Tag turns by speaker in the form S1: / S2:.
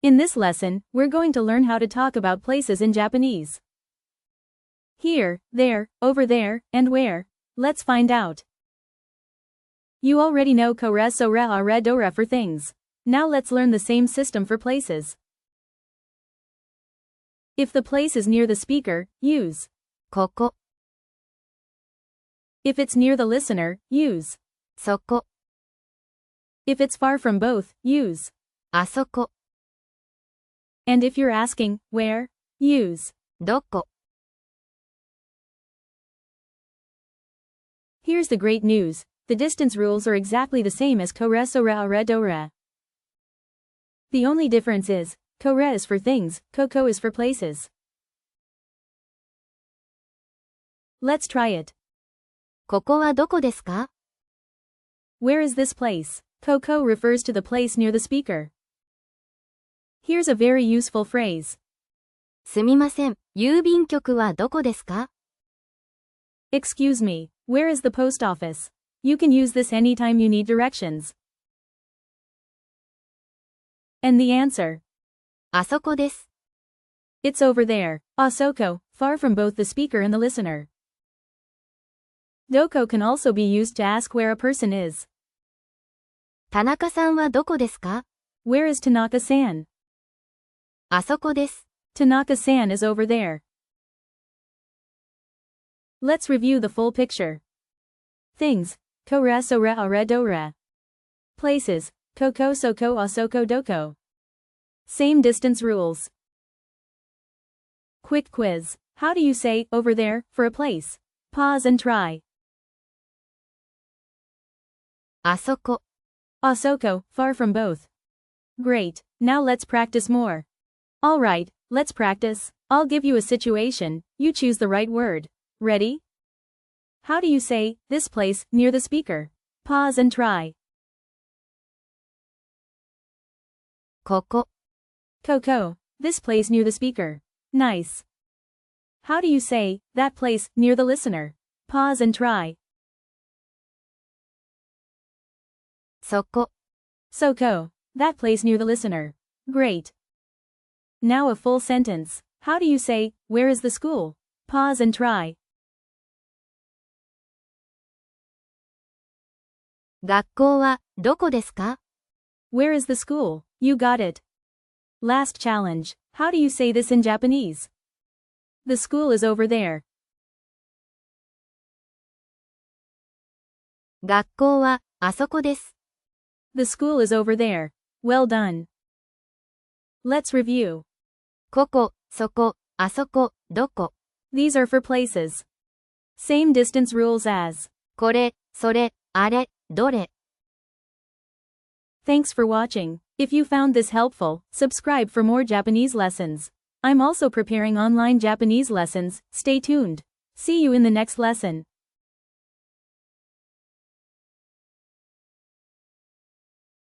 S1: In this lesson, we're going to learn how to talk about places in Japanese. Here, there, over there, and where. Let's find out. You already know kore, sore, are, dore for things. Now let's learn the same system for places. If the place is near the speaker, use
S2: ここ
S1: If it's near the listener, use
S2: そこ
S1: If it's far from both, use
S2: あそこ
S1: And if you're asking, where, use
S2: どこ
S1: Here's the great news. The distance rules are exactly the same as kore, sore, are, dore. The only difference is, kore is for things, koko is for places. Let's try it.
S2: ここはどこですか
S1: Where is this place? Koko refers to the place near the speaker. Here's a very useful phrase.
S2: すみません、郵便局はどこですか
S1: Excuse me, where is the post office? You can use this anytime you need directions. And the answer.
S2: あそこです。
S1: It's over there. Asoko, far from both the speaker and the listener. Doko can also be used to ask where a person is.
S2: 田中さんはどこですか
S1: Where is Tanaka-san?
S2: あそこです。
S1: Tanaka-san is over there. Let's review the full picture. Things, kore, sore, are, dore. Places, koko, soko, asoko, doko. Same distance rules. Quick quiz. How do you say over there for a place? Pause and try.
S2: あそこ
S1: Asoko, far from both. Great, now let's practice more. Alright, let's practice. I'll give you a situation, you choose the right word. Ready? How do you say, this place, near the speaker? Pause and try.
S2: ここ
S1: Koko, this place near the speaker. Nice. How do you say, that place, near the listener? Pause and try.
S2: そこ
S1: Soko, that place near the listener. Great. Now a full sentence. How do you say, where is the school? Pause and try.
S2: 学校はどこですか
S1: Where is the school? You got it. Last challenge. How do you say this in Japanese? The school is over there.
S2: 学校はあそこです。
S1: The school is over there. Well done. Let's review.
S2: ここ、そこ、あそこ、どこ
S1: These are for places. Same distance rules as.
S2: これ、それ、あれ、どれ
S1: Thanks for watching. If you found this helpful, subscribe for more Japanese lessons. I'm also preparing online Japanese lessons. Stay tuned. See you in the next lesson.